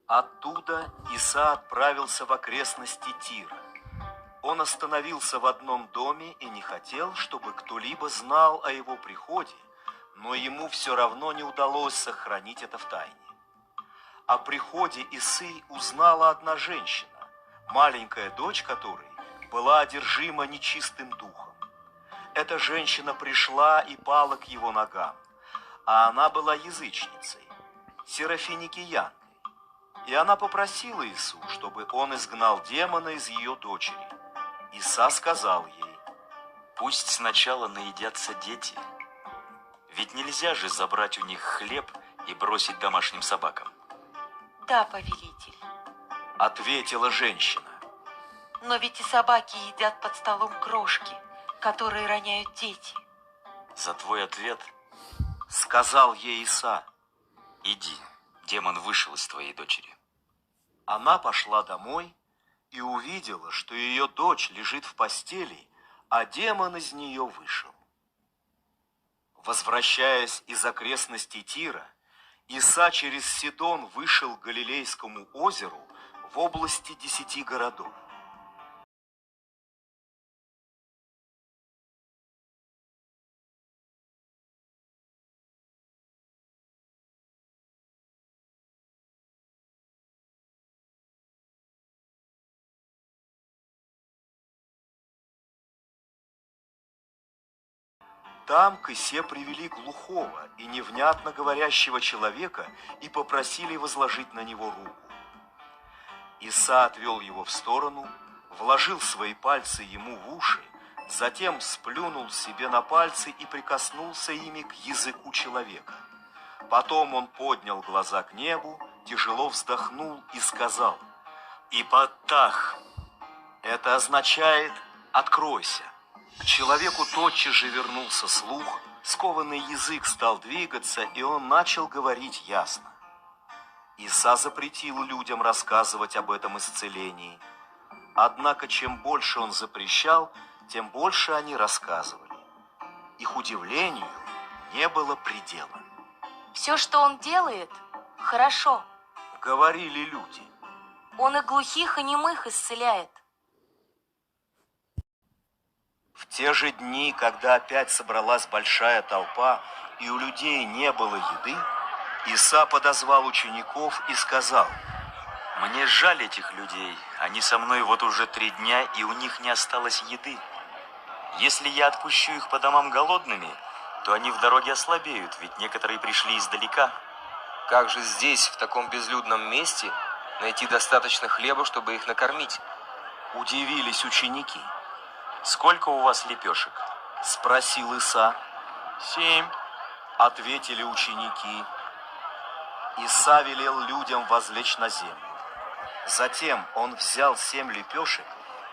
Оттуда Иса отправился в окрестности Тира. Он остановился в одном доме и не хотел, чтобы кто-либо знал о его приходе, но ему все равно не удалось сохранить это в тайне. О приходе Исы узнала одна женщина, маленькая дочь которой была одержима нечистым духом. Эта женщина пришла и пала к его ногам, а она была язычницей, серафиникиянкой. И она попросила Ису, чтобы он изгнал демона из ее дочери. Иса сказал ей: «Пусть сначала наедятся дети, ведь нельзя же забрать у них хлеб и бросить домашним собакам». Да, повелитель. Ответила женщина. Но ведь и собаки едят под столом крошки, которые роняют дети. За твой ответ Сказал ей Иса: иди, демон вышел из твоей дочери. Она пошла домой и увидела, что ее дочь лежит в постели, а демон из нее вышел. Возвращаясь из окрестностей Тира, Иса через Сидон вышел к Галилейскому озеру в области 10 городов. Там к Исе привели глухого и невнятно говорящего человека и попросили возложить на него руку. Иса отвел его в сторону, вложил свои пальцы ему в уши, затем сплюнул себе на пальцы и прикоснулся ими к языку человека. Потом он поднял глаза к небу, тяжело вздохнул и сказал: «Ипатах». Это означает «откройся». К человеку тотчас же вернулся слух, скованный язык стал двигаться, и он начал говорить ясно. Иса запретил людям рассказывать об этом исцелении. Однако, чем больше он запрещал, тем больше они рассказывали. Их удивлению не было предела. Все, что он делает, хорошо. Говорили люди. Он и глухих, и немых исцеляет. В те же дни, когда опять собралась большая толпа, и у людей не было еды, Иса подозвал учеников и сказал: «Мне жаль этих людей, они со мной вот уже 3 дня, и у них не осталось еды. Если я отпущу их по домам голодными, то они в дороге ослабеют, ведь некоторые пришли издалека». Как же здесь, в таком безлюдном месте, найти достаточно хлеба, чтобы их накормить? Удивились ученики. «Сколько у вас лепешек?» — спросил Иса. 7. — ответили ученики. Иса велел людям возлечь на землю. Затем он взял 7 лепешек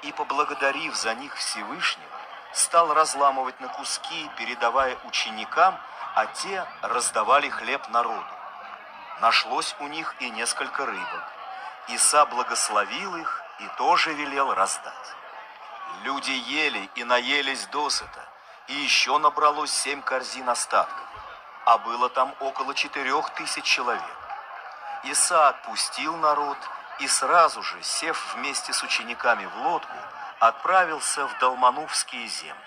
и, поблагодарив за них Всевышнего, стал разламывать на куски, передавая ученикам, а те раздавали хлеб народу. Нашлось у них и несколько рыбок. Иса благословил их и тоже велел раздать. Люди ели и наелись досыта, и еще набралось 7 корзин остатков, а было там около 4000 человек. Иса отпустил народ и сразу же, сев вместе с учениками в лодку, отправился в Далманувские земли.